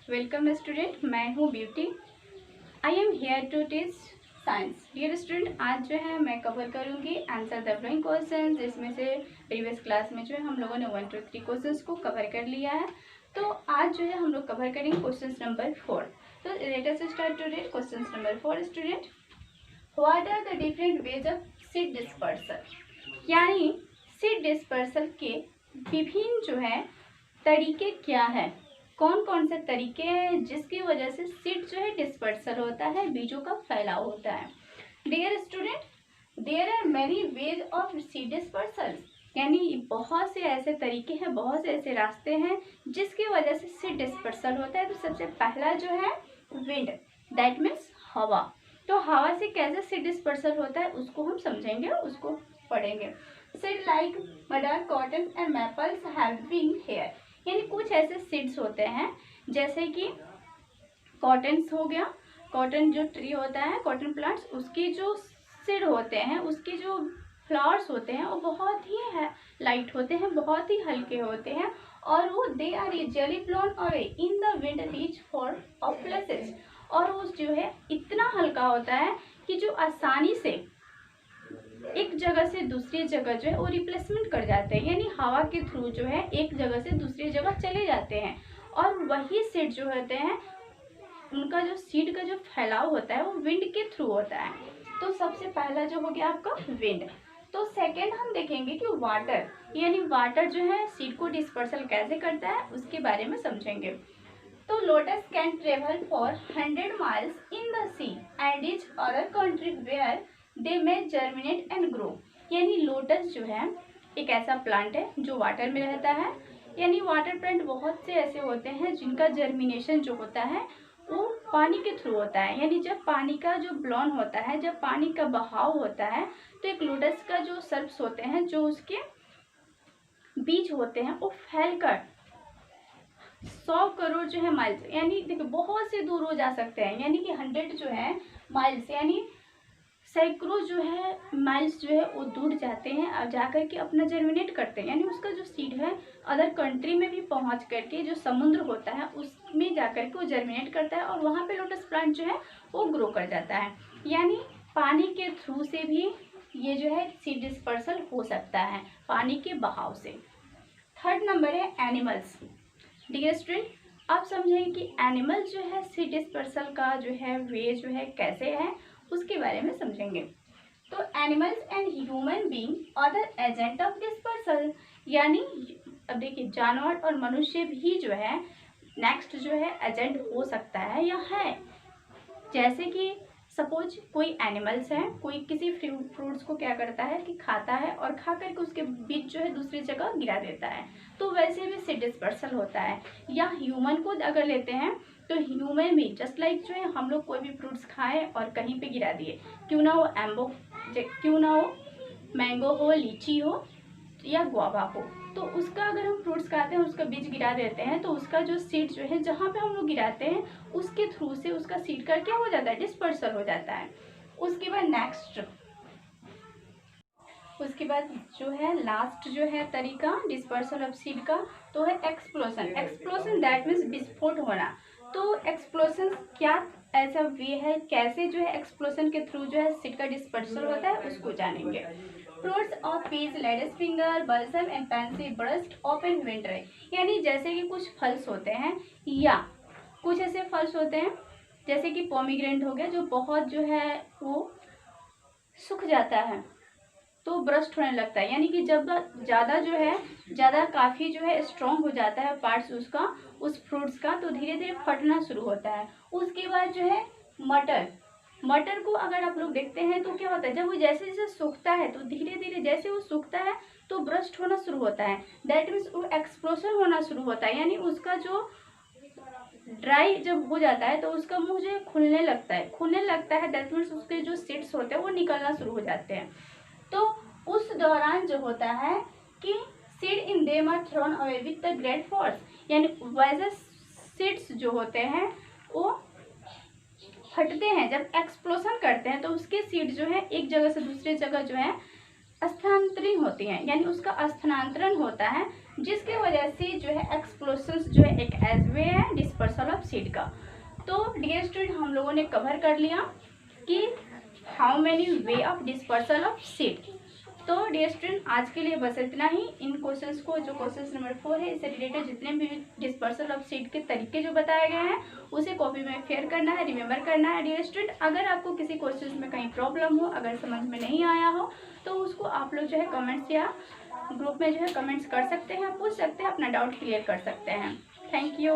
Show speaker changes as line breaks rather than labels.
Welcome student, मैं हूँ Beauty. I am here to teach science. Dear student, आज जो है मैं कवर करूँगी आंसर द फॉलोइंग क्वेश्चन, जिसमें से प्रीवियस क्लास में जो है हम लोगों ने 1 2 3 क्वेश्चंस को कवर कर लिया है। तो आज जो है हम लोग कवर करेंगे क्वेश्चन नंबर 4। तो let us start today question number 4 student. What are the different ways of seed dispersal? यानी सीड डिस्पर्सल के विभिन्न जो है तरीके क्या है, कौन कौन से तरीके हैं जिसकी वजह से सीड जो है डिस्पर्सल होता है, बीजों का फैलाव होता है। Dear student, there are many ways of seed dispersal, यानी बहुत से ऐसे तरीके हैं, बहुत से ऐसे रास्ते हैं जिसकी वजह से सीड डिस्पर्सल होता है। तो सबसे पहला जो है विंड, दैट मीन्स हवा। तो हवा से कैसे सीड डिस्पर्सल होता है उसको हम समझेंगे, उसको पढ़ेंगे। Seed like madar, cotton and maples having hair, यानी कुछ ऐसे सीड्स होते हैं जैसे कि कॉटन्स हो गया, कॉटन जो ट्री होता है, कॉटन प्लांट्स, उसकी जो सीड होते हैं, उसके जो फ्लावर्स होते हैं वो बहुत ही लाइट होते हैं, बहुत ही हल्के होते हैं, और वो they are easily blown away in the wind reach far off places, और वो जो है इतना हल्का होता है कि जो आसानी से एक जगह से दूसरी जगह जो है वो रिप्लेसमेंट कर जाते हैं, यानी हवा के थ्रू जो है एक जगह से दूसरी जगह चले जाते हैं। और वही सीड जो होते हैं उनका जो सीड का जो फैलाव होता है वो विंड के थ्रू होता है। तो सबसे पहला जो हो गया आपका विंड। तो सेकेंड हम देखेंगे कि वाटर, यानी वाटर जो है सीड को डिस्पर्सल कैसे करता है उसके बारे में समझेंगे। तो lotus can travel for 100 miles in the sea and is other country where they may germinate and grow, यानी लोटस जो है एक ऐसा प्लांट है जो वाटर में रहता है। यानी वाटर प्लांट बहुत से ऐसे होते हैं जिनका जर्मिनेशन जो होता है वो पानी के थ्रू होता है, यानी जब पानी का जो ब्लॉन होता है, जब पानी का बहाव होता है, तो एक लोटस का जो सर्प्स होते हैं, जो उसके बीज होते हैं, वो फैलकर 100 करोड़ जो है माइल्स, यानी देखो बहुत से दूर हो जा सकते हैं, यानी कि 100 जो है माइल्स, यानी सैकड़ों जो है माइल्स जो है वो दूर जाते हैं और जाकर के अपना जर्मिनेट करते हैं, यानी उसका जो सीड है अदर कंट्री में भी पहुंच करके जो समुद्र होता है उसमें जाकर के वो जर्मिनेट करता है, और वहाँ पे लोटस प्लांट जो है वो ग्रो कर जाता है। यानी पानी के थ्रू से भी ये जो है सीड डिस्पर्सल हो सकता है, पानी के बहाव से। थर्ड नंबर है एनिमल्स। डियर स्टूडेंट, आप समझेंगे कि एनिमल जो है सीड डिस्पर्सल का जो है वे जो है कैसे है उसके बारे में समझेंगे। तो animals and human being other agent of dispersal, यानी अब देखिए जानवर और मनुष्य भी जो है नेक्स्ट जो है एजेंट हो सकता है या है। जैसे कि सपोज कोई एनिमल्स है, कोई किसी फ्रूट्स को क्या करता है कि खाता है और खा करके उसके बीज जो है दूसरी जगह गिरा देता है, तो वैसे भी सीड डिस्पर्सल होता है। या ह्यूमन को अगर लेते हैं तो ह्यूमन भी जस्ट लाइक जो है हम लोग कोई भी फ्रूट्स खाएं और कहीं पे गिरा दिए, क्यों ना वो मैंगो हो, लीची हो या गुआवा हो, तो उसका अगर हम फ्रूट्स खाते हैं उसका बीज गिरा देते हैं तो उसका जो सीड जो है जहाँ पे हम लोग गिराते हैं उसके थ्रू से उसका सीड का क्या हो जाता है, डिस्पर्सल हो जाता है। उसके बाद जो है लास्ट जो है तरीका डिस्पर्सल ऑफ सीड का, तो है एक्सप्लोजन। एक्सप्लोजन दैट मीन्स विस्फोट होना। तो एक्सप्लोजन क्या ऐसा वे है, कैसे जो है एक्सप्लोजन के थ्रू जो है सीड का डिस्पर्सल होता है उसको जानेंगे। Fruits of peace, ladies finger, balsam and Pence burst open winter, यानी जैसे कि कुछ फल्स होते हैं या कुछ ऐसे फल्स होते हैं जैसे कि पोमीग्रेनेट हो गया जो बहुत जो है वो सूख जाता है तो ब्रस्ट होने लगता है, यानी कि जब ज़्यादा जो है ज़्यादा काफ़ी जो है स्ट्रॉन्ग हो जाता है पार्ट्स उसका, उस फ्रूट्स का, तो धीरे धीरे फटना शुरू होता है। उसके बाद जो है मटर को अगर आप लोग देखते हैं तो क्या होता है, जब वो जैसे जैसे सूखता है तो धीरे धीरे जैसे वो सूखता है तो ब्रस्ट होना शुरू होता है, दैट मीन्स वो एक्सप्लोजन होना शुरू होता है, यानी उसका जो ड्राई जब हो जाता है तो उसका मुंह जो है खुलने लगता है, दैट मीन्स उसके जो सीड्स होते हैं वो निकलना शुरू हो जाते हैं। तो उस दौरान जो होता है कि seed in them are thrown away with the great force, यानी वैसे सीड्स जो होते हैं वो फटते हैं, जब एक्सप्लोजन करते हैं तो उसके सीड जो है एक जगह से दूसरी जगह जो है स्थानांतरित होती हैं, यानी उसका स्थानांतरण होता है जिसके वजह से जो है एक्सप्लोशंस जो है एक एज वे है डिस्पर्सल ऑफ सीड का। तो डियर स्टूडेंट हम लोगों ने कवर कर लिया कि how many way of dispersal of seed. तो डियर स्टूडेंट आज के लिए बस इतना ही। इन क्वेश्चंस को जो क्वेश्चन नंबर 4 है इससे रिलेटेड जितने भी डिस्पर्सल ऑफ सीड के तरीके जो बताए गए हैं उसे कॉपी में फेयर करना है, रिमेंबर करना है। डियर स्टूडेंट अगर आपको किसी क्वेश्चन में कहीं प्रॉब्लम हो, अगर समझ में नहीं आया हो तो उसको आप लोग जो है कमेंट्स या ग्रुप में जो है कमेंट्स कर सकते हैं, पूछ सकते हैं, अपना डाउट क्लियर कर सकते हैं। Thank you.